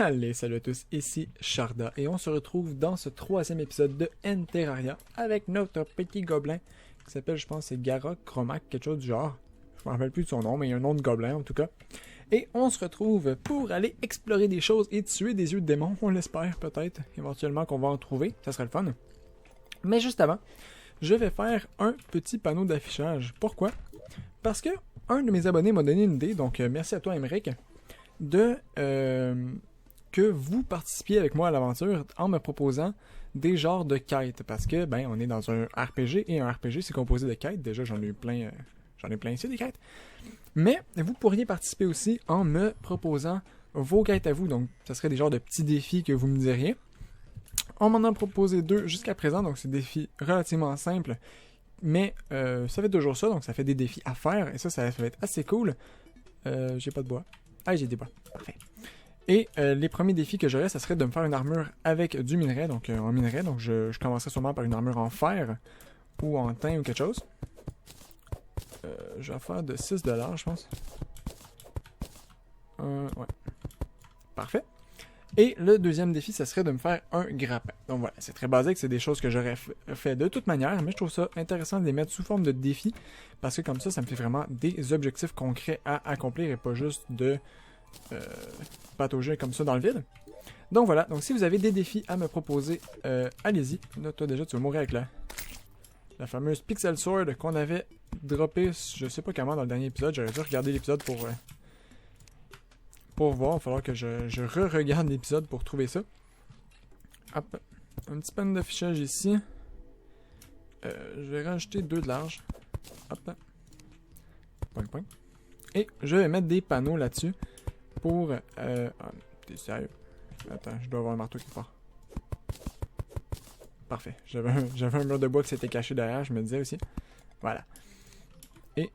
Allez, salut à tous, ici Sharda et on se retrouve dans ce troisième épisode de Terraria avec notre petit gobelin qui s'appelle, je pense, c'est Gara Chromac, quelque chose du genre. Je me rappelle plus de son nom, mais il y a un nom de gobelin en tout cas. Et on se retrouve pour aller explorer des choses et tuer des yeux de démons, on l'espère peut-être, éventuellement qu'on va en trouver, ça serait le fun. Mais juste avant, je vais faire un petit panneau d'affichage. Pourquoi? Parce que un de mes abonnés m'a donné une idée, donc merci à toi Émeric, de que vous participiez avec moi à l'aventure en me proposant des genres de quêtes. Parce que, ben, on est dans un RPG et un RPG c'est composé de quêtes. Déjà, j'en ai plein ici des quêtes. Mais vous pourriez participer aussi en me proposant vos quêtes à vous. Donc, ça serait des genres de petits défis que vous me diriez. On m'en a proposé 2 jusqu'à présent, donc c'est des défis relativement simples. Mais ça fait toujours ça, donc ça fait des défis à faire. Et ça va être assez cool. J'ai pas de bois. Ah, j'ai des bois. Parfait. Et les premiers défis que j'aurais, ça serait de me faire une armure avec du minerai, donc en minerai. Donc je commencerai sûrement par une armure en fer ou en tin ou quelque chose. Je vais faire de 6$, je pense. Ouais. Parfait. Et le deuxième défi, ça serait de me faire un grappin. Donc voilà, c'est très basique, c'est des choses que j'aurais fait de toute manière, mais je trouve ça intéressant de les mettre sous forme de défi, parce que comme ça me fait vraiment des objectifs concrets à accomplir et pas juste de patauger comme ça dans le vide. Donc voilà, donc si vous avez des défis à me proposer, allez-y. Là, toi déjà, tu vas mourir avec la fameuse Pixel Sword qu'on avait droppé, je sais pas comment, dans le dernier épisode. J'aurais dû regarder l'épisode pour voir. Il va falloir que je re-regarde l'épisode pour trouver ça. Hop, un petit panneau d'affichage ici. Je vais rajouter 2 de large. Hop, point, point. Et je vais mettre des panneaux là-dessus pour... t'es sérieux? Attends, je dois avoir un marteau quelque part. Parfait. J'avais un mur de bois qui s'était caché derrière, je me disais aussi. Voilà. Et...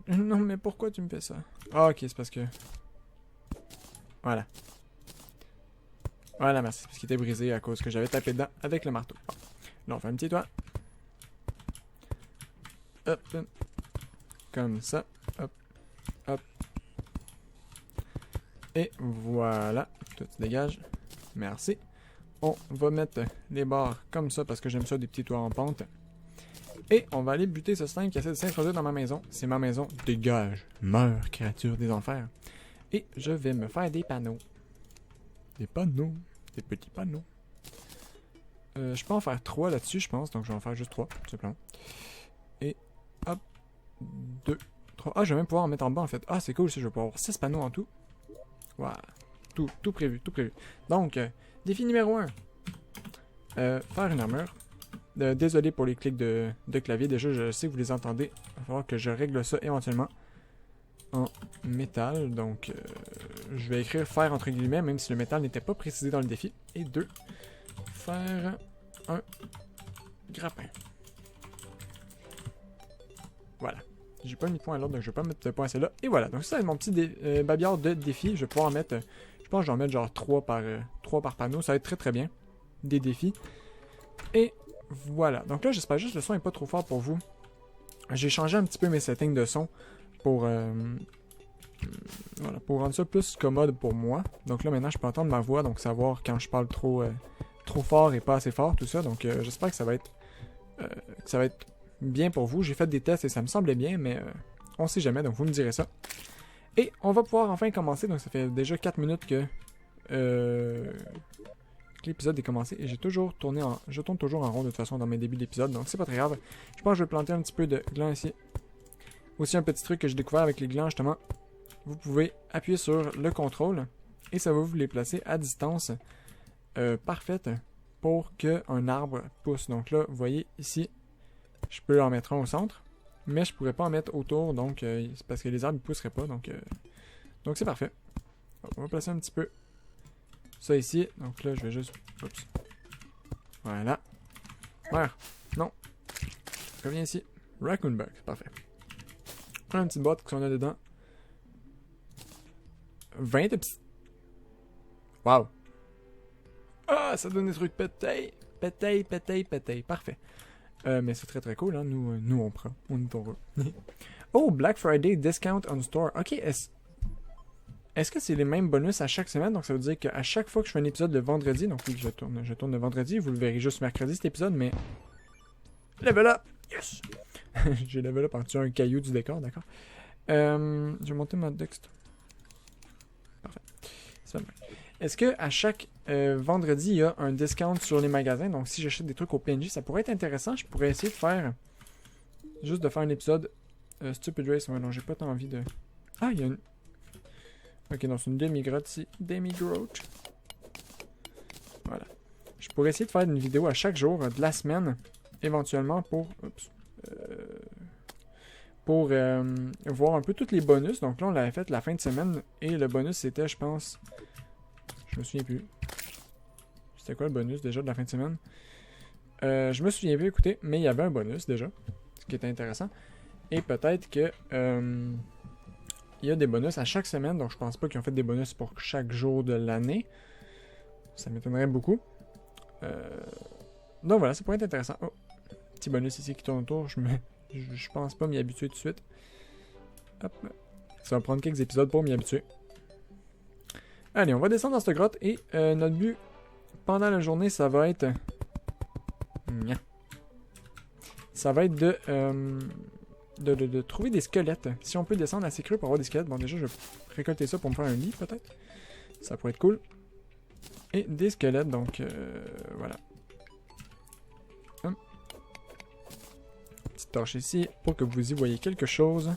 Non, mais pourquoi tu me fais ça? Ah, ok, c'est parce que... Voilà. Voilà, merci. Parce qu'il était brisé à cause que j'avais tapé dedans avec le marteau. Bon. Là, on fait un petit toit. Hop. Comme ça. Hop. Hop. Et voilà. Tout se dégage. Merci. On va mettre les barres comme ça parce que j'aime ça, des petits toits en pente. Et on va aller buter ce slime qui essaie de s'introduire dans ma maison. C'est ma maison. Dégage. Meurs, créature des enfers. Et je vais me faire des panneaux. Des panneaux. Des petits panneaux. Je peux en faire 3 là-dessus, je pense. Donc je vais en faire juste 3, tout simplement. Et hop. 2, 3. Ah, je vais même pouvoir en mettre en bas en fait. Ah, c'est cool, ça. Je vais pouvoir avoir 6 panneaux en tout. Waouh. Tout prévu, tout prévu. Donc, défi numéro 1. Faire une armure. Désolé pour les clics de clavier. Déjà, je sais que vous les entendez. Il va falloir que je règle ça éventuellement. En métal, donc je vais écrire fer entre guillemets, même si le métal n'était pas précisé dans le défi. Et 2, faire un grappin. Voilà. J'ai pas mis de point à l'autre, donc je vais pas mettre de point à celle-là. Et voilà, donc ça c'est mon petit babillard de défi. Je vais pouvoir en mettre, je pense que je vais en mettre genre 3 par panneau. Ça va être très très bien. Des défis. Et voilà. Donc là, j'espère juste que le son est pas trop fort pour vous. J'ai changé un petit peu mes settings de son pour rendre ça plus commode pour moi. Donc là maintenant je peux entendre ma voix, donc savoir quand je parle trop fort et pas assez fort, tout ça. Donc j'espère que ça va être bien pour vous. J'ai fait des tests et ça me semblait bien, mais on sait jamais, donc vous me direz ça. Et on va pouvoir enfin commencer. Donc ça fait déjà 4 minutes que l'épisode est commencé et je tourne toujours en rond de toute façon dans mes débuts d'épisode, donc c'est pas très grave. Je pense que je vais planter un petit peu de gland ici. Aussi un petit truc que j'ai découvert avec les glands justement, vous pouvez appuyer sur le contrôle et ça va vous les placer à distance parfaite pour qu'un arbre pousse. Donc là, vous voyez ici, je peux en mettre un au centre, mais je pourrais pas en mettre autour, donc c'est parce que les arbres ne pousseraient pas, donc c'est parfait. On va placer un petit peu ça ici, donc là je vais juste... Oups. Voilà. Voilà. Non. Reviens ici. Raccoon Box, parfait. Une petite boîte qu'on a dedans. 20 petits. Wow. Ah, ça donne des trucs pétaille. Pétaille. Parfait. Mais c'est très très cool, hein. Nous on prend. On est heureux. Oh, Black Friday discount on store. Ok, est-ce que c'est les mêmes bonus à chaque semaine? Donc ça veut dire qu'à chaque fois que je fais un épisode le vendredi, donc oui, je tourne le vendredi, vous le verrez juste mercredi cet épisode, mais... Level up! Yes! J'ai level up en tuant un caillou du décor, d'accord? Je vais monter ma dext. Parfait. Est-ce que à chaque vendredi, il y a un discount sur les magasins? Donc si j'achète des trucs au PNJ, ça pourrait être intéressant. Je pourrais essayer de faire... Juste de faire un épisode... Stupid Race, ouais, non, j'ai pas tant envie de... Ah, il y a une... Ok, non, c'est une demi-grotte ici. Demi-grotte. Voilà. Je pourrais essayer de faire une vidéo à chaque jour de la semaine, éventuellement, pour... Oups. Pour voir un peu tous les bonus. Donc là, on l'avait fait la fin de semaine. Et le bonus, c'était, je pense... Je me souviens plus. C'était quoi le bonus, déjà, de la fin de semaine? Je me souviens plus, écoutez. Mais il y avait un bonus, déjà. Ce qui était intéressant. Et peut-être que... il y a des bonus à chaque semaine, donc je pense pas qu'ils ont fait des bonus pour chaque jour de l'année. Ça m'étonnerait beaucoup. Donc voilà, ça pourrait être intéressant. Oh, petit bonus ici qui tourne autour. Je pense pas m'y habituer tout de suite. Hop. Ça va prendre quelques épisodes pour m'y habituer. Allez, on va descendre dans cette grotte et notre but pendant la journée, ça va être... Ça va être de trouver des squelettes. Si on peut descendre assez creux pour avoir des squelettes. Bon, déjà, je vais récolter ça pour me faire un lit, peut-être. Ça pourrait être cool. Et des squelettes, donc voilà. Petite torche ici pour que vous y voyez quelque chose.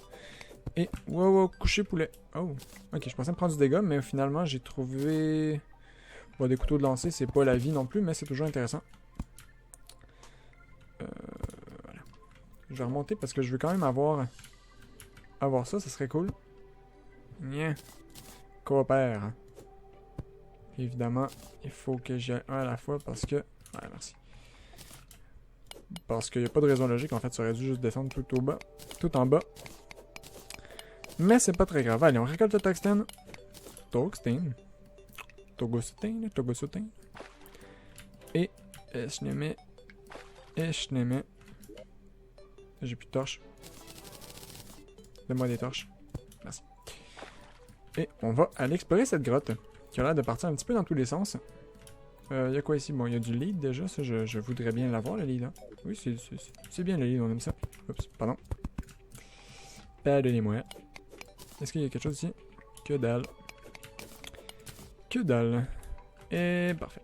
Et, wow, coucher poulet. Oh, ok, je pensais me prendre du dégât, mais finalement, j'ai trouvé... Bon, des couteaux de lancer, c'est pas la vie non plus, mais c'est toujours intéressant. Voilà. Je vais remonter parce que je veux quand même avoir ça serait cool. Nya. Coopère. Évidemment, il faut que j'aille un à la fois parce que... Ouais, merci. Parce qu'il n'y a pas de raison logique, en fait, ça aurait dû juste descendre tout en bas. Mais c'est pas très grave. Allez, on récolte le tungstène. Tungstène. Et je les mets. J'ai plus de torches. Donne-moi des torches. Merci. Et on va aller explorer cette grotte qui a l'air de partir un petit peu dans tous les sens. Il y a quoi ici? Bon, il y a du lead déjà. Ça, je voudrais bien l'avoir, le lead. Hein. Oui, c'est bien le lead, on aime ça. Oups, pardon. Pardonnez-moi. Est-ce qu'il y a quelque chose ici? Que dalle. Que dalle. Et parfait.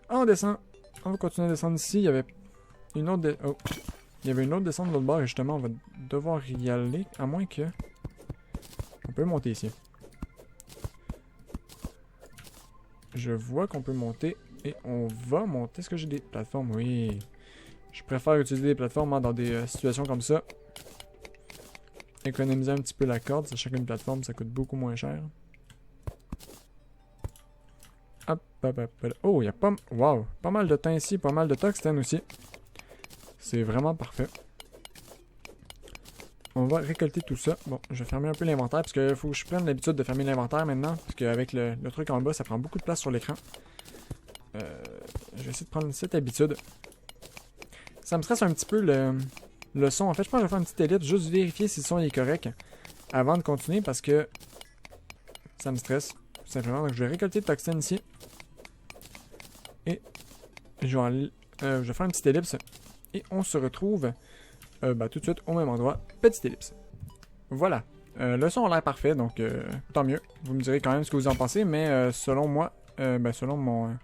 On descend. On va continuer à descendre ici. Il y avait une autre... Oh. Il y avait une autre descente de l'autre bord et justement, on va devoir y aller. À moins que... On peut monter ici. Je vois qu'on peut monter. Et on va monter. Est-ce que j'ai des plateformes? Oui. Je préfère utiliser des plateformes dans des situations comme ça. Économiser un petit peu la corde. Sachant qu'une plateforme, ça coûte beaucoup moins cher. Hop, hop, hop, hop. Oh, il y a pas... Wow. Pas mal de temps ici. Pas mal de tungstène aussi. C'est vraiment parfait. On va récolter tout ça. Bon, je vais fermer un peu l'inventaire parce qu'il faut que je prenne l'habitude de fermer l'inventaire maintenant. Parce qu'avec le truc en bas, ça prend beaucoup de place sur l'écran. Je vais essayer de prendre cette habitude. Ça me stresse un petit peu le son. En fait, je pense que je vais faire une petite élite, juste vérifier si le son est correct avant de continuer parce que ça me stresse, tout simplement. Donc, je vais récolter le tungstène ici. Et je vais faire une petite ellipse. Et on se retrouve tout de suite au même endroit. Petite ellipse. Voilà. Le son a l'air parfait, donc tant mieux. Vous me direz quand même ce que vous en pensez, mais selon moi, selon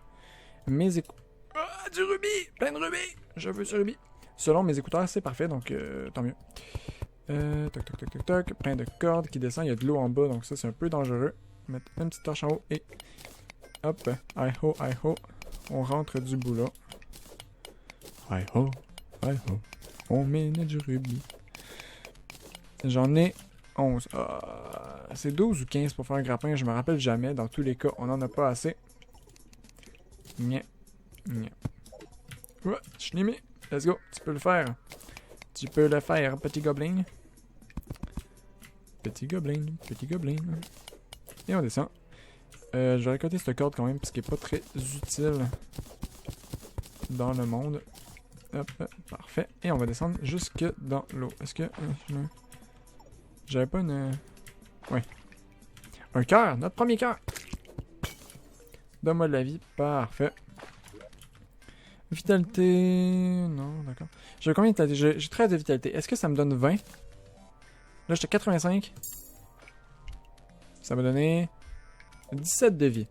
mes écouteurs... Ah, du rubis! Plein de rubis! Je veux ce rubis. Selon mes écouteurs, c'est parfait, donc tant mieux. Toc, toc, toc, toc, toc. Plein de cordes qui descendent. Il y a de l'eau en bas, donc ça, c'est un peu dangereux. Mettre une petite torche en haut et... Hop. Hi ho, hi ho. On rentre du boulot. Hi ho. Hi ho. On mène du rubis. J'en ai 11. C'est 12 ou 15 pour faire un grappin, je me rappelle jamais. Dans tous les cas, on n'en a pas assez. Nya. Nya. Ouais, je l'ai mis. Let's go. Tu peux le faire. Tu peux le faire, petit gobelin. Petit gobelin. Petit gobelin. Et on descend. Je vais récolter cette corde quand même, parce qu'elle n'est pas très utile dans le monde. Hop, parfait. Et on va descendre jusque dans l'eau. Est-ce que... J'avais pas une... Ouais. Un cœur, notre premier cœur. Donne-moi de la vie, parfait. Vitalité... Non, d'accord. J'ai combien de vitalité? J'ai 13 de vitalité. Est-ce que ça me donne 20? Là, j'étais 85. Ça m'a donné 17 de vie.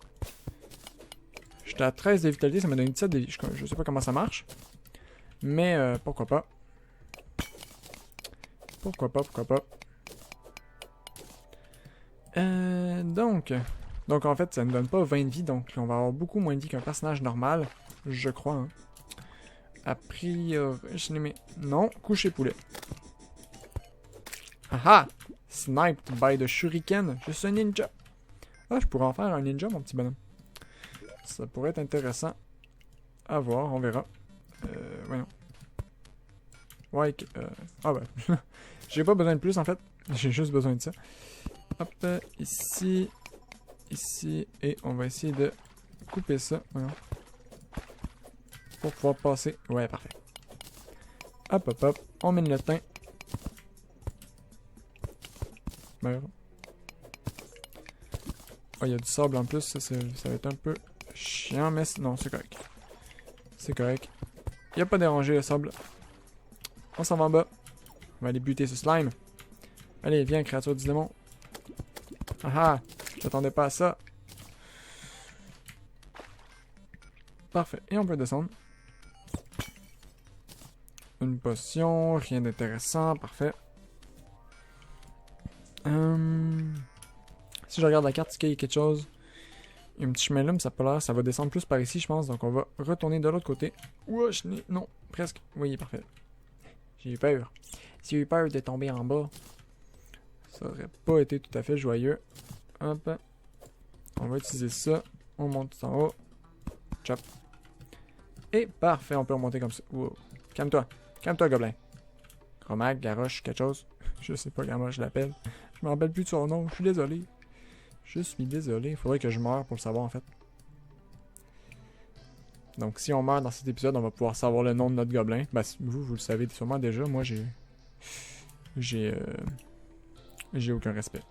J'étais à 13 de vitalité, ça m'a donné 17 de vie. Je sais pas comment ça marche. Mais pourquoi pas. Pourquoi pas. Donc en fait, ça ne donne pas 20 de vie, donc on va avoir beaucoup moins de vie qu'un personnage normal, je crois. Hein. A priori, je l'ai mis... Non, coucher poulet. Aha! Sniped by the shuriken. Je suis un ninja. Ah, je pourrais en faire un ninja, mon petit bonhomme. Ça pourrait être intéressant à voir, on verra. Voyons. Ouais, ah ben. J'ai pas besoin de plus, en fait. J'ai juste besoin de ça. Hop, ici. Ici. Et on va essayer de couper ça. Voyons. Pour pouvoir passer. Ouais, parfait. Hop. On mène le teint. Merde. Oh, il y a du sable en plus. Ça va être un peu chiant, mais non, c'est correct. C'est correct. Il n'y a pas dérangé le sable. On s'en va en bas. On va aller buter ce slime. Allez, viens, créature du démon. Ah, j'attendais pas à ça. Parfait. Et on peut descendre. Une potion, rien d'intéressant, parfait. Si je regarde la carte, est-ce qu'il y a quelque chose? Il y a un petit chemin là, mais ça a pas l'air. Ça va descendre plus par ici, je pense. Donc on va retourner de l'autre côté. Wesh, non, presque. Oui, parfait. J'ai eu peur. J'ai eu peur de tomber en bas. Ça aurait pas été tout à fait joyeux. Hop. On va utiliser ça. On monte tout en haut. Chop. Et parfait, on peut remonter comme ça. Wow. Calme-toi. Calme-toi, gobelin. Cromac, Garoche, quelque chose. Je sais pas comment je l'appelle. Je me rappelle plus de son nom. Je suis désolé. Je suis désolé. Il faudrait que je meure pour le savoir, en fait. Donc, si on meurt dans cet épisode, on va pouvoir savoir le nom de notre gobelin. Ben, vous le savez sûrement déjà. Moi, j'ai aucun respect.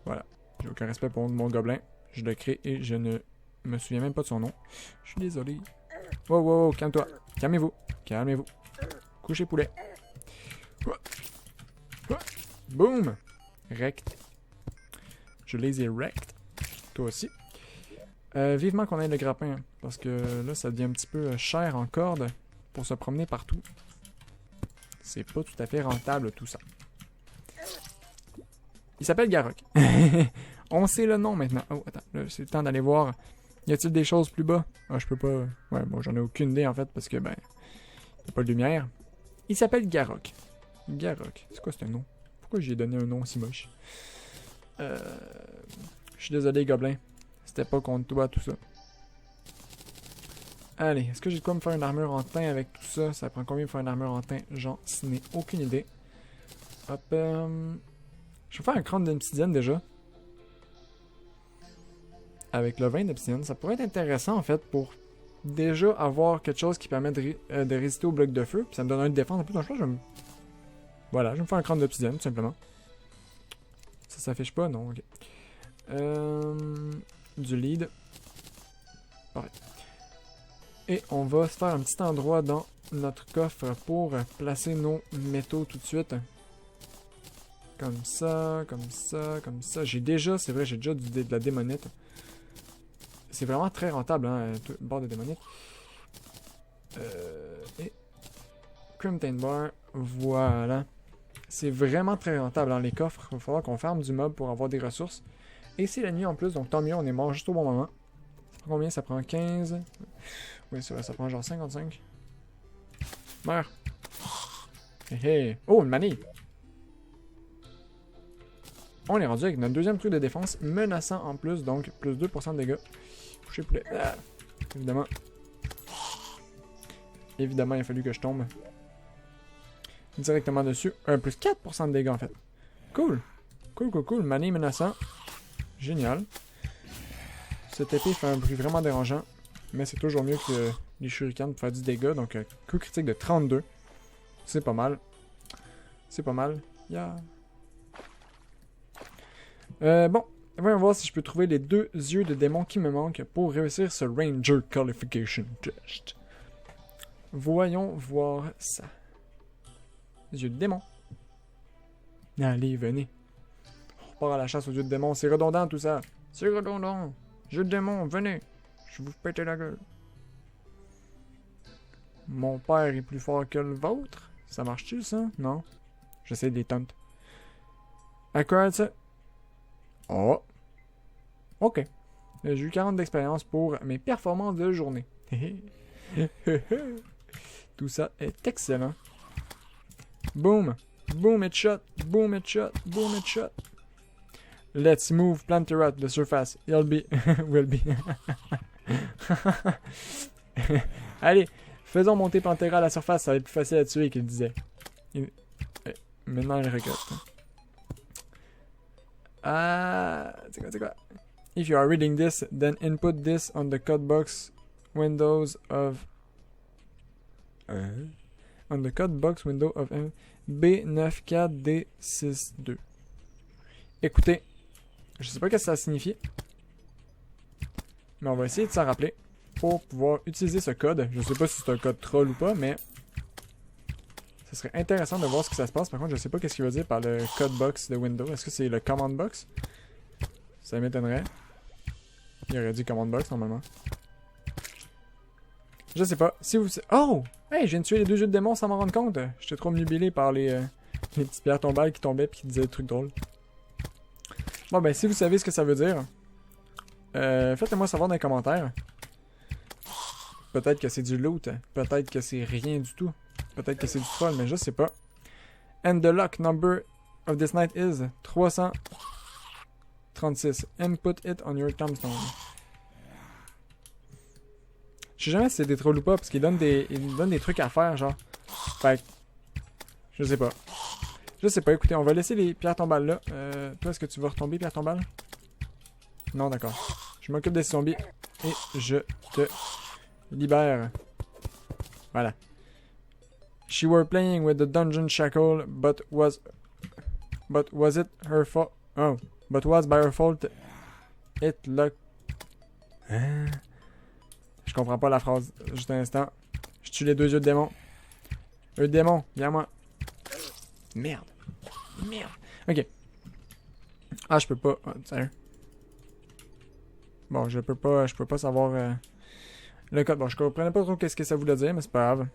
Voilà. J'ai aucun respect pour mon gobelin. Je le crée et je ne me souviens même pas de son nom. Je suis désolé. Wow, calme-toi. Calmez-vous. Calmez-vous. Couchez poulet. Boum! Rect. Je les ai rect. Toi aussi. Vivement qu'on ait le grappin. Parce que là, ça devient un petit peu cher en corde pour se promener partout. C'est pas tout à fait rentable tout ça. Il s'appelle Garok. On sait le nom maintenant. Oh, attends. C'est le temps d'aller voir. Y a-t-il des choses plus bas? Ah, je peux pas... Ouais, bon, j'en ai aucune idée en fait parce que, ben... Y a pas de lumière. Il s'appelle Garok. Garok. C'est quoi ce nom? Pourquoi j'ai donné un nom si moche? Je suis désolé, gobelin. C'était pas contre toi, tout ça. Allez, est-ce que j'ai de quoi me faire une armure en teint avec tout ça? Ça prend combien de faire une armure en teint? J'en n'ai aucune idée. Hop. Je vais faire un crâne d'obsidienne déjà. Avec le 20 d'obsidienne. Ça pourrait être intéressant en fait pour déjà avoir quelque chose qui permet de résister aux blocs de feu. Puis ça me donne un de défense en plus. Donc je pense que voilà, je vais me faire un crâne d'obsidienne tout simplement. Ça s'affiche pas? Non, ok. Du lead. Parfait. Et on va se faire un petit endroit dans notre coffre pour placer nos métaux tout de suite. Comme ça, comme ça, comme ça. J'ai déjà, c'est vrai, j'ai déjà de la démonite. C'est vraiment très rentable, hein, tout, barre de démonite. Et Crimtain Bar, voilà. C'est vraiment très rentable dans les coffres. Il va falloir qu'on farme du mob pour avoir des ressources. Et c'est la nuit en plus, donc tant mieux, on est mort juste au bon moment. Ça prend combien? Ça prend 15. Oui, c'est vrai, ça prend genre 55. Meurs. Hé Oh, une manille! On est rendu avec notre deuxième truc de défense, menaçant en plus, donc plus 2% de dégâts. Coucher poulet. Ah, évidemment. Évidemment, il a fallu que je tombe. Directement dessus. Plus 4% de dégâts en fait. Cool. Cool. Manille menaçant. Génial. Cette épée fait un bruit vraiment dérangeant. Mais c'est toujours mieux que les shurikens pour faire du dégât. Donc, coup critique de 32. C'est pas mal. C'est pas mal. Yeah. Bon. Voyons voir si je peux trouver les 2 yeux de démon qui me manquent pour réussir ce Ranger Qualification Test. Voyons voir ça. Yeux de démon. Allez, venez. On repart à la chasse aux yeux de démon. C'est redondant tout ça. C'est redondant. Yeux de démon, venez. Je vais vous péter la gueule. Mon père est plus fort que le vôtre. Ça marche-tu, ça? Non. J'essaie de les tenter. Acquired ça. Oh. Ok. J'ai eu 40 d'expérience pour mes performances de journée. Tout ça est excellent. Boom. Boom headshot. Boom headshot. Boom headshot. Let's move Planterat the surface. Will be. Allez, faisons monter Plantera à la surface, ça va être plus facile à tuer qu'il disait. Maintenant il regrette. C'est quoi? If you are reading this, then input this on the code box windows of on the code box window of B94D62. Écoutez, je sais pas ce que ça signifie, mais on va essayer de s'en rappeler pour pouvoir utiliser ce code. Je sais pas si c'est un code troll ou pas, mais ce serait intéressant de voir ce que ça se passe. Par contre, je sais pas ce qu'il veut dire par le code box de Windows. Est-ce que c'est le command box? Ça m'étonnerait. Il aurait dit command box normalement. Je sais pas. Si vous... Oh! Hey, je viens de tuer les 2 yeux de démon sans m'en rendre compte. J'étais trop omnubilé par les petites pierres tombales qui tombaient et qui disaient des trucs drôles. Bon ben, si vous savez ce que ça veut dire, faites-le-moi savoir dans les commentaires. Peut-être que c'est du loot, peut-être que c'est rien du tout, peut-être que c'est du troll, mais je sais pas. And the luck number of this night is 336. Input it on your tombstone. Je sais jamais si c'est des trolls ou pas, parce qu'ils donnent des trucs à faire, genre. Fait que, je sais pas. Je sais pas, écoutez, on va laisser les pierres tombales là. Toi, est-ce que tu vas retomber, pierre tombale? Non, d'accord. Je m'occupe des zombies et je te libère. Voilà. She were playing with the dungeon shackle, but was it her fault? Oh, but was by her fault it luck. Hein? Je comprends pas la phrase. Juste un instant. Je tue les 2 yeux de démon. Le démon, viens à moi. Merde. Merde. Ok. Ah, je peux pas. Oh, sérieux. Bon, je peux pas savoir le code. Bon, je comprenais pas trop qu'est-ce que ça voulait dire, mais c'est pas grave.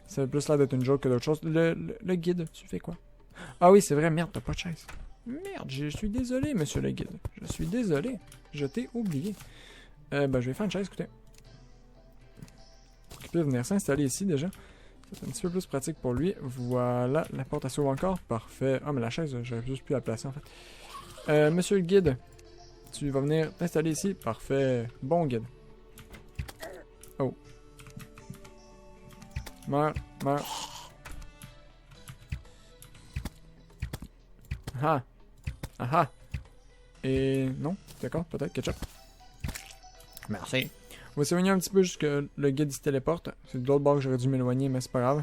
Ça veut plus l'air d'être une joke que d'autre chose. Le guide, tu fais quoi? Ah oui, c'est vrai, merde, t'as pas de chaise. Merde, je suis désolé, monsieur le guide. Je suis désolé. Je t'ai oublié. Ben, je vais faire une chaise, écoutez. Il peut venir s'installer ici déjà. C'est un petit peu plus pratique pour lui. Voilà, la porte s'ouvre encore. Parfait. Ah, mais la chaise, j'aurais juste pu la placer en fait. Monsieur le guide, tu vas venir t'installer ici. Parfait. Bon guide. Oh. Meurs, meurs. Ah. Ah. Et non, d'accord, peut-être ketchup. Merci. On va s'éloigner un petit peu jusqu'à le guide se téléporte. C'est de l'autre bord que j'aurais dû m'éloigner, mais c'est pas grave.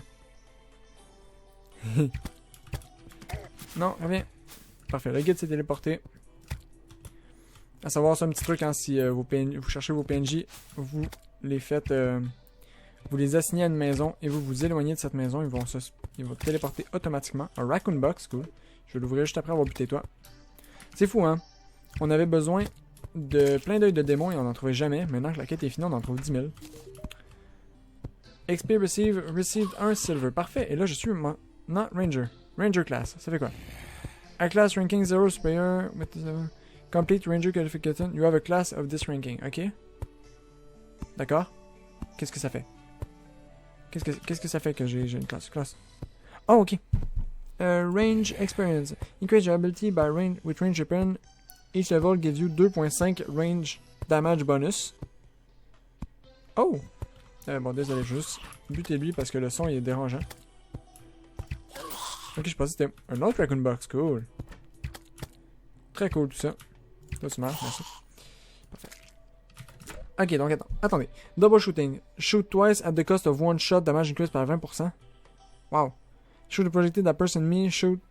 Non, reviens. Parfait, le guide s'est téléporté. À savoir, c'est un petit truc, hein, si vous cherchez vos PNJ, vous les faites... vous les assignez à une maison et vous vous éloignez de cette maison, ils vont téléporter automatiquement. Un Raccoon Box, cool. Je vais l'ouvrir juste après avoir buté toi. C'est fou, hein? On avait besoin de plein d'œils de démons et on n'en trouvait jamais. Maintenant que la quête est finie, on en trouve 10 000. XP received 1 silver. Parfait. Et là, je suis not Ranger. Ranger class. Ça fait quoi? A class ranking 0 superior with complete Ranger qualification. You have a class of this ranking. Ok? D'accord? Qu'est-ce que ça fait? Qu'est-ce que ça fait que j'ai une classe? Oh, ok. Range experience. Increase your ability by range with range weapon. Each level gives you 2.5 range damage bonus. Oh! Bon, désolé, juste buter lui parce que le son il est dérangeant. Ok, je pensais que c'était un autre Raccoon Box. Cool. Très cool tout ça. Là, tu marches, merci. Parfait. Ok, donc attendez. Double shooting. Shoot twice at the cost of one shot. Damage increased par 20%. Wow. Shoot a projectile that person me. Shoot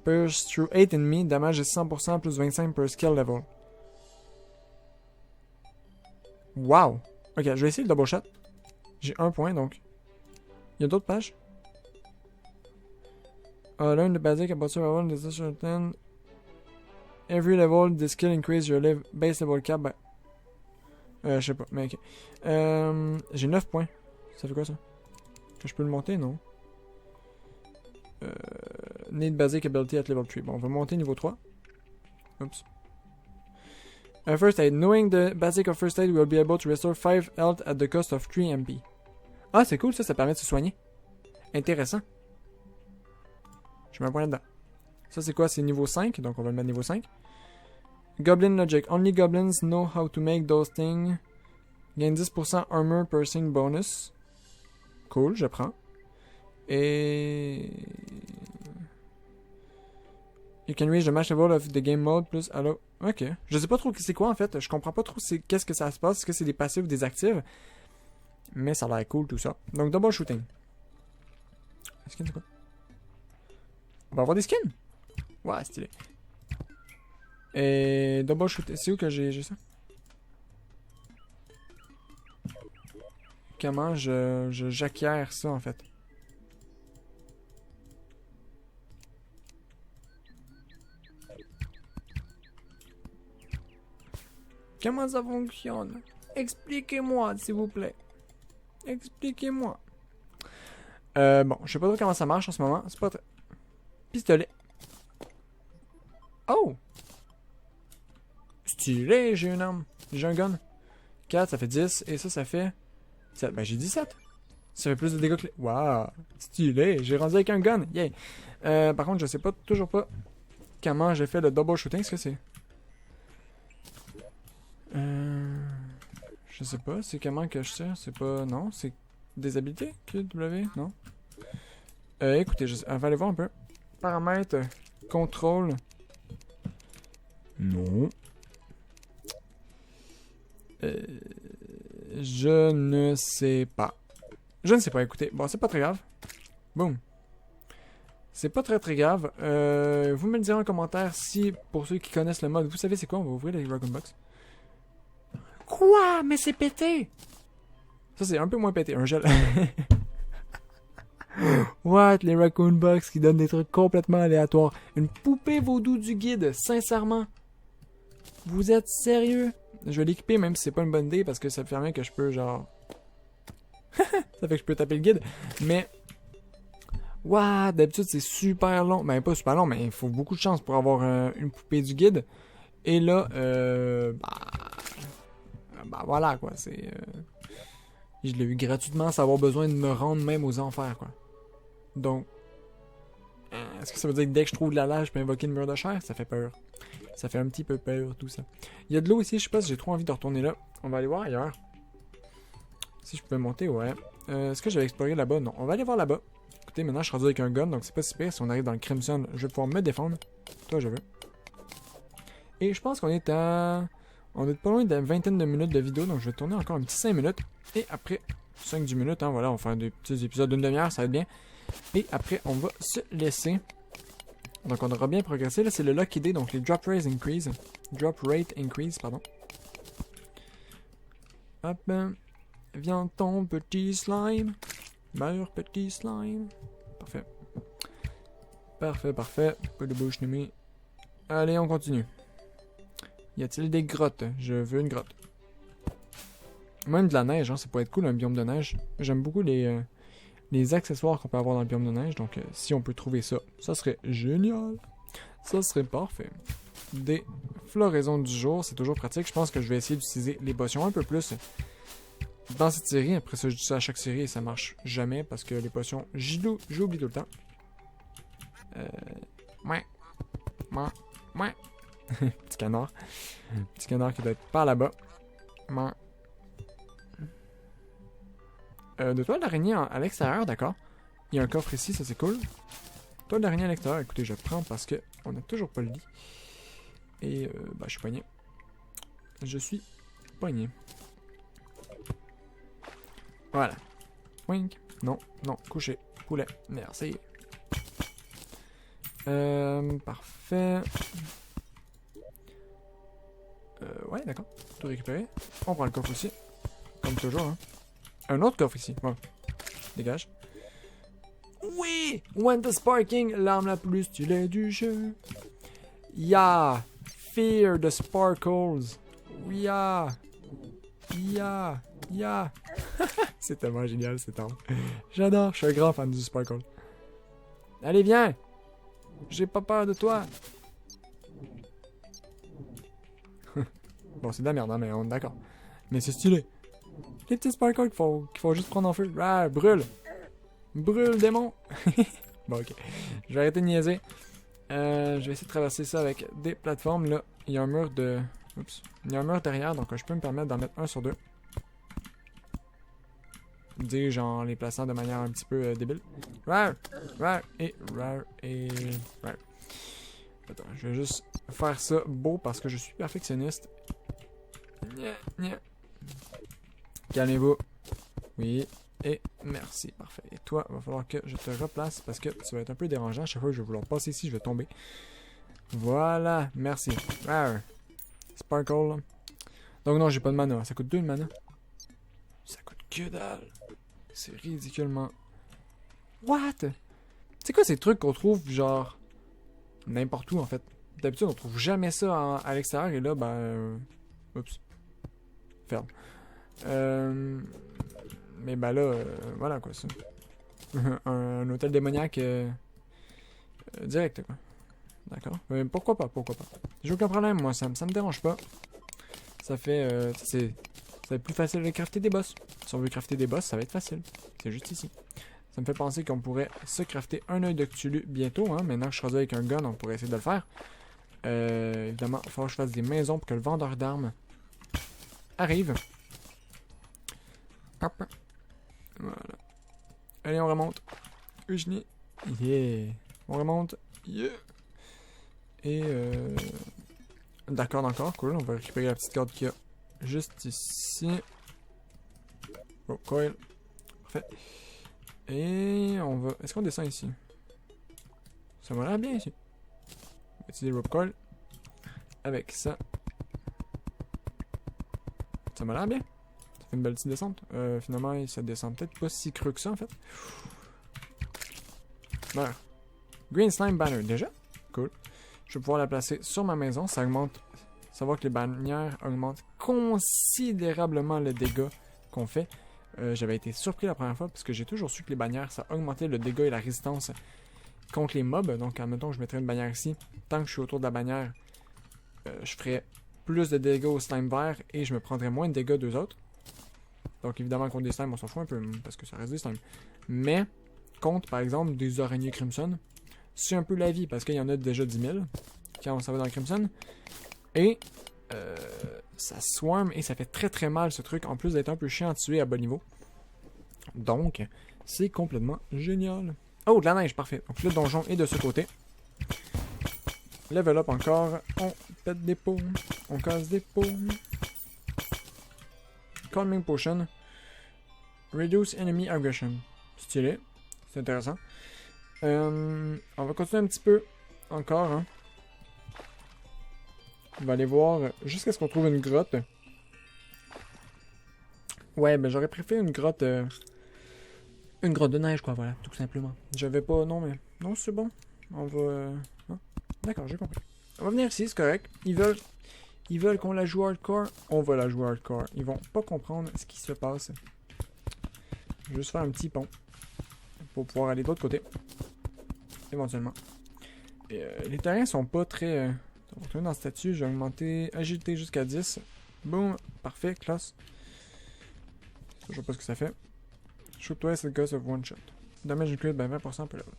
Pierce through 8 ennemis. Damage est 100% plus 25 per skill level. Wow! Ok, je vais essayer le double shot. J'ai 1 point donc. Il y a d'autres pages? Learn the basic about survival in the 10. Every level, the skill increase your base level cap. Ben, je sais pas, mais ok. J'ai 9 points. Ça fait quoi ça? Que je peux le monter, non? Need basic ability at level 3. Bon, on va monter niveau 3. Oups. First aid. Knowing the basic of first aid, we will be able to restore 5 health at the cost of 3 MP. Ah, c'est cool ça permet de se soigner. Intéressant. Je mets un point là-dedans. Ça, c'est quoi? C'est niveau 5, donc on va le mettre niveau 5. Goblin Logic. Only goblins know how to make those things. Gain 10% armor piercing bonus. Cool, je prends. Et... You can reach the max level of the game mode plus allo. Ok. Je sais pas trop c'est quoi en fait. Je comprends pas trop qu'est-ce que ça se passe. Est-ce que c'est des passifs ou des actifs? Mais ça a l'air cool tout ça. Donc double shooting. Skin c'est quoi? On va avoir des skins? Ouais, stylé. Et double shooting. C'est où que j'ai ça? Comment j'acquiers ça en fait? Comment ça fonctionne? Expliquez-moi, s'il vous plaît. Expliquez-moi. Bon, je sais pas trop comment ça marche en ce moment. C'est pas très... Pistolet. Oh! Stylé, j'ai une arme. J'ai un gun. 4, ça fait 10. Et ça fait... 7. Ben, j'ai 17. Ça fait plus de dégâts que... Waouh! Stylé, j'ai rendu avec un gun. Yeah! Par contre, je sais pas, toujours pas comment j'ai fait le double shooting. Est-ce que c'est... Je sais pas, c'est comment que je sais, c'est pas... Non, c'est des habilités, QW, non? Écoutez, on va aller voir un peu. Paramètres, contrôle. Non. Je ne sais pas. Je ne sais pas, écoutez. Bon, c'est pas très grave. Boum. C'est pas très grave. Vous me le direz en commentaire si, pour ceux qui connaissent le mode, vous savez c'est quoi, on va ouvrir les Dragon Box. Quoi? Mais c'est pété! Ça, c'est un peu moins pété. Un gel. What? Les Raccoon Box qui donnent des trucs complètement aléatoires. Une poupée vaudou du guide, sincèrement. Vous êtes sérieux? Je vais l'équiper même si c'est pas une bonne idée parce que ça permet que je peux genre... ça fait que je peux taper le guide. Mais... What? D'habitude c'est super long. Ben pas super long, mais il faut beaucoup de chance pour avoir une poupée du guide. Et là, bah voilà quoi, c'est... Je l'ai eu gratuitement sans avoir besoin de me rendre même aux enfers quoi. Donc... Est-ce que ça veut dire que dès que je trouve de la lave, je peux invoquer une mur de chair? Ça fait peur. Ça fait un petit peu peur tout ça. Il y a de l'eau ici, je sais pas si j'ai trop envie de retourner là. On va aller voir ailleurs. Si je pouvais monter, ouais. Est-ce que j'avais exploré là-bas? Non. On va aller voir là-bas. Écoutez, maintenant je suis rendu avec un gun, donc c'est pas si pire. Si on arrive dans le Crimson, je vais pouvoir me défendre. Toi, je veux. Et je pense qu'on est à... On est pas loin d'une vingtaine de minutes de vidéo, donc je vais tourner encore un petit 5 minutes. Et après, 5-10 minutes, hein, voilà, on va faire des petits épisodes d'une demi-heure, ça va être bien. Et après, on va se laisser. Donc on aura bien progressé. Là, c'est le Lucky Day, donc les Drop Rate Increase. Drop Rate Increase, pardon. Hop. Viens ton petit slime. Meurs petit slime. Parfait. Parfait. Pas de bouche numée. Allez, on continue. Y a-t-il des grottes? Je veux une grotte. Même de la neige, hein, ça pourrait être cool un biome de neige. J'aime beaucoup les accessoires qu'on peut avoir dans le biome de neige. Donc si on peut trouver ça, ça serait génial. Ça serait parfait. Des floraisons du jour, c'est toujours pratique. Je pense que je vais essayer d'utiliser les potions un peu plus dans cette série. Après ça, je dis ça à chaque série et ça marche jamais parce que les potions, j'oublie tout le temps. Ouais. Petit canard. Petit canard qui doit être par là-bas. De toile d'araignée à l'extérieur, d'accord. Il y a un coffre ici, ça c'est cool. Toile d'araignée à l'extérieur, écoutez, je prends parce que on n'a toujours pas le lit. Et bah je suis poigné. Je suis poigné. Voilà. Wink. Non, couché. Poulet. Merci. Parfait. Ouais, d'accord. Tout récupéré. On prend le coffre aussi. Comme toujours, hein. Un autre coffre ici. Ouais. Dégage. Oui! When the Sparking, l'arme la plus stylée du jeu. Yeah! Fear the sparkles. Yeah! Yeah! Yeah! C'est tellement génial cette arme. J'adore, je suis un grand fan du sparkle. Allez, viens! J'ai pas peur de toi! Bon, c'est de la merde, hein, mais on est d'accord. Mais c'est stylé. Les petits sparkles qu'il faut juste prendre en feu. Ah, brûle! Brûle, démon! Bon, ok. Je vais arrêter de niaiser. Je vais essayer de traverser ça avec des plateformes. Là, il y a un mur de... Oups. Il y a un mur derrière, donc je peux me permettre d'en mettre un sur deux. Dis-je en les plaçant de manière un petit peu débile. Rar! Rar! Et... Rar! Et... Rar. Attends, je vais juste faire ça beau parce que je suis perfectionniste. Calmez-vous. Oui. Et merci. Parfait. Et toi, il va falloir que je te replace parce que tu vas être un peu dérangeant. À chaque fois que je vais vouloir passer ici, je vais tomber. Voilà. Merci. Rar. Sparkle. Donc non, j'ai pas de mana. Ça coûte 2 de mana. Ça coûte que dalle. C'est ridiculement... What? C'est quoi ces trucs qu'on trouve, genre... N'importe où, en fait. D'habitude, on trouve jamais ça à l'extérieur. Et là, ben... Oups. Ferme. Mais ben là, voilà quoi, ça. un hôtel démoniaque direct, quoi. D'accord. Pourquoi pas, pourquoi pas. J'ai aucun problème, moi, ça me dérange pas. Ça fait... ça va être plus facile de crafter des boss. Si on veut crafter des boss, ça va être facile. C'est juste ici. Ça me fait penser qu'on pourrait se crafter un œil de Cthulhu bientôt. Hein. Maintenant que je suis rendu avec un gun, on pourrait essayer de le faire. Évidemment, il va falloir que je fasse des maisons pour que le vendeur d'armes arrive. Hop. Voilà. Allez, on remonte. Eugénie. Yeah. On remonte. Yeah. Et d'accord, d'accord. Cool. On va récupérer la petite corde qu'il y a juste ici. Oh, coil. Parfait. Et on va... Est-ce qu'on descend ici? Ça m'a l'air bien ici. On va utiliser rope coil. Avec ça. Ça m'a l'air bien. Ça fait une belle petite descente. Finalement, ça descend peut-être pas si creux que ça en fait. Voilà. Green Slime Banner. Déjà? Cool. Je vais pouvoir la placer sur ma maison. Ça augmente... Savoir que les bannières augmentent considérablement le dégât qu'on fait. J'avais été surpris la première fois parce que j'ai toujours su que les bannières, ça augmentait le dégât et la résistance contre les mobs. Donc, admettons que je mettrais une bannière ici. Tant que je suis autour de la bannière, je ferais plus de dégâts au slime vert et je me prendrais moins de dégâts d'eux autres. Donc, évidemment, contre des slimes, on s'en fout un peu parce que ça reste des slimes. Mais, contre, par exemple, des araignées Crimson, c'est un peu la vie parce qu'il y en a déjà 10 000 quand on s'en va dans le Crimson. Et... ça swarm et ça fait très très mal ce truc, en plus d'être un peu chiant à tuer à bas niveau. Donc, c'est complètement génial. Oh, de la neige, parfait. Donc le donjon est de ce côté. Level up encore. On pète des pots. On casse des pots. Calming Potion. Reduce Enemy Aggression. Stylé. C'est intéressant. On va continuer un petit peu encore, hein. On va aller voir jusqu'à ce qu'on trouve une grotte. Ouais, ben j'aurais préféré une grotte... une grotte de neige, quoi, voilà, tout simplement. J'avais pas... Non, mais... Non, c'est bon. On va... Ah, d'accord, j'ai compris. On va venir ici, c'est correct. Ils veulent qu'on la joue hardcore. On va la jouer hardcore. Ils vont pas comprendre ce qui se passe. Je vais juste faire un petit pont. Pour pouvoir aller de l'autre côté. Éventuellement. Et les terrains sont pas très... On va retourner dans le statut, je vais augmenter agilité jusqu'à 10. Boom, parfait, classe. Je sais pas ce que ça fait. Shoot twice the ghost of one shot. Damage included by 20% per level.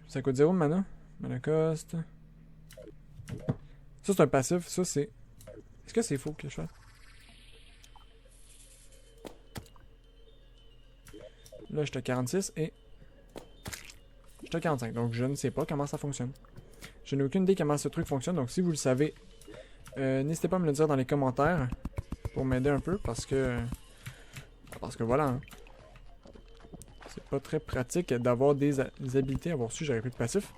Ça coûte 0 de mana. Mana cost. Ça c'est un passif, ça c'est... Est-ce que c'est faux que je fasse? Là j'étais à 46 et... J'étais à 45, donc je ne sais pas comment ça fonctionne. Je n'ai aucune idée comment ce truc fonctionne, donc si vous le savez, n'hésitez pas à me le dire dans les commentaires pour m'aider un peu, parce que voilà. Hein. C'est pas très pratique d'avoir des habilités. Avoir su, j'aurais plus de passif.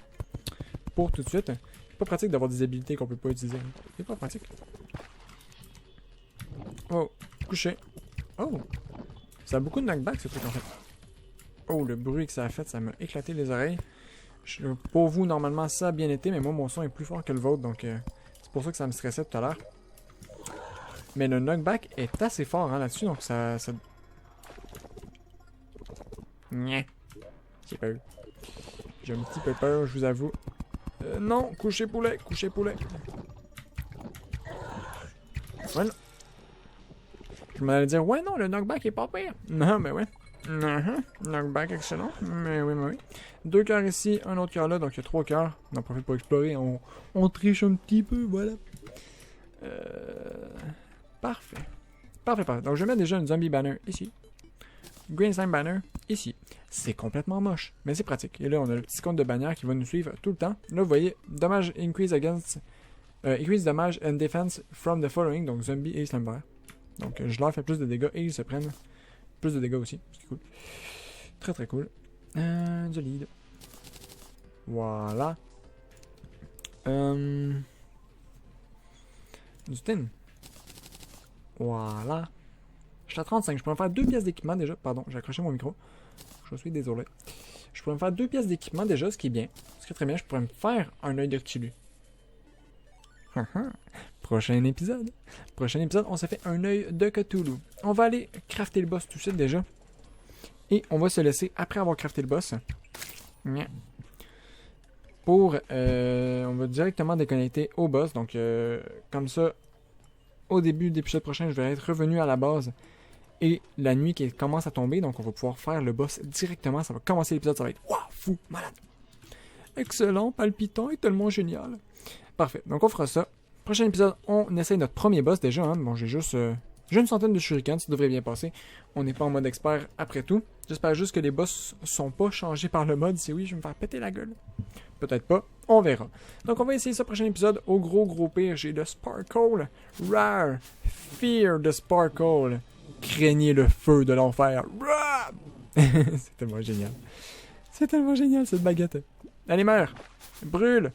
Pour tout de suite. C'est pas pratique d'avoir des habilités qu'on peut pas utiliser. C'est pas pratique. Oh, couché. Oh! Ça a beaucoup de knockback ce truc en fait. Oh, le bruit que ça a fait, ça m'a éclaté les oreilles. Pour vous, normalement, ça a bien été, mais moi, mon son est plus fort que le vôtre, donc c'est pour ça que ça me stressait tout à l'heure. Mais le knockback est assez fort hein, là-dessus, donc ça... Nya. J'ai peur. J'ai un petit peu peur, je vous avoue. Non, coucher poulet, coucher poulet. Voilà. Je m'allais dire, ouais, non, le knockback est pas pire. Non, mais ouais. Knockback excellent. Mais oui. 2 cœurs ici, un autre cœur là, donc il y a 3 cœurs. On en profite pour explorer, on triche un petit peu, voilà. Parfait. Parfait. Donc je mets déjà une zombie banner ici. Green slime banner ici. C'est complètement moche, mais c'est pratique. Et là, on a le petit compte de bannière qui va nous suivre tout le temps. Là, vous voyez, dommage increase against... increase damage and defense from the following, donc zombie et slime bear. Donc je leur fais plus de dégâts et ils se prennent plus de dégâts aussi. C'est cool. Très très cool. Du lead. Voilà. Du tin. Voilà. Je suis à 35. Je pourrais me faire 2 pièces d'équipement déjà. Pardon, j'ai accroché mon micro. Je suis désolé. Je pourrais me faire 2 pièces d'équipement déjà, ce qui est bien. Ce qui est très bien. Je pourrais me faire un œil de Cthulhu. Prochain épisode. Prochain épisode, on s'est fait un œil de Cthulhu. On va aller crafter le boss tout de suite déjà. Et on va se laisser, après avoir crafté le boss, pour... on va directement déconnecter au boss. Donc, comme ça, au début de l'épisode prochain, je vais être revenu à la base. Et la nuit qui commence à tomber, donc on va pouvoir faire le boss directement. Ça va commencer l'épisode, ça va être « Waouh, fou, malade! » Excellent, palpitant et tellement génial. Parfait, donc on fera ça. Prochain épisode, on essaye notre premier boss déjà. Hein. Bon, j'ai juste... j'ai une centaine de shurikens, ça devrait bien passer. On n'est pas en mode expert après tout. J'espère juste que les boss sont pas changés par le mode. Si oui, je vais me faire péter la gueule. Peut-être pas, on verra. Donc on va essayer ça prochain épisode. Au gros pire, j'ai le Sparkle. Rare. Fear the Sparkle. Craignez le feu de l'enfer. C'est tellement génial. C'est tellement génial cette baguette. Allez, meurs. Brûle.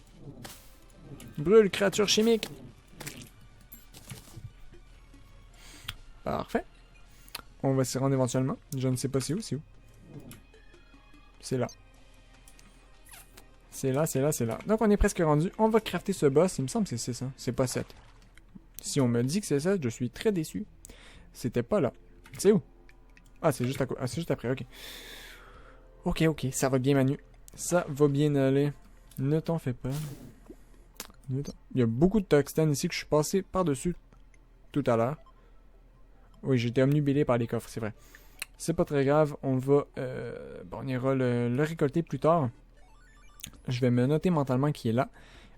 Brûle, créature chimique. Parfait. On va s'y rendre éventuellement. Je ne sais pas c'est où, c'est où. C'est là. C'est là, c'est là, c'est là. Donc on est presque rendu. On va crafter ce boss. Il me semble que c'est 6, hein. C'est pas 7. Si on me dit que c'est 7, je suis très déçu. C'était pas là. C'est où? Ah, c'est juste à quoi? Ah, c'est juste après, ok. Ok, ça va bien, Manu. Ça va bien aller. Ne t'en fais pas. Il y a beaucoup de tungstène ici que je suis passé par-dessus tout à l'heure. Oui, j'ai été omnubilé par les coffres, c'est vrai. C'est pas très grave, on va... bon, on ira le récolter plus tard. Je vais me noter mentalement qu'il est là.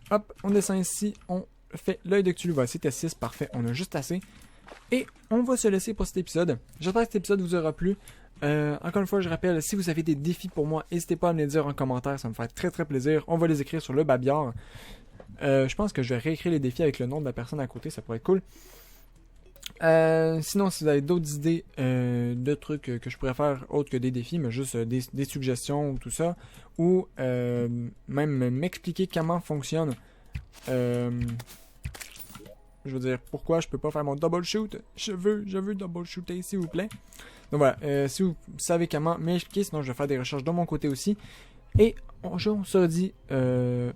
Hop, on descend ici, on fait l'œil de Cthulhu. Voici, c'était 6, parfait, on a juste assez. Et on va se laisser pour cet épisode. J'espère que cet épisode vous aura plu. Encore une fois, je rappelle, si vous avez des défis pour moi, n'hésitez pas à me les dire en commentaire, ça me fait très très plaisir. On va les écrire sur le babillard. Je pense que je vais réécrire les défis avec le nom de la personne à côté, ça pourrait être cool. Sinon, si vous avez d'autres idées de trucs que je pourrais faire autres que des défis, mais juste des suggestions ou tout ça, ou même m'expliquer comment fonctionne, je veux dire, pourquoi je peux pas faire mon double shoot, je veux double shooter s'il vous plaît. Donc voilà, si vous savez comment m'expliquer, sinon je vais faire des recherches de mon côté aussi. Et on se dit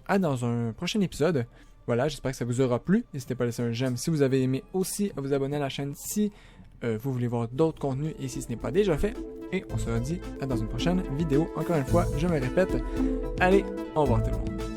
à dans un prochain épisode. Voilà, j'espère que ça vous aura plu. N'hésitez pas à laisser un j'aime si vous avez aimé, aussi à vous abonner à la chaîne si vous voulez voir d'autres contenus et si ce n'est pas déjà fait. Et on se dit à dans une prochaine vidéo. Encore une fois, je me répète, allez, au revoir tout le monde.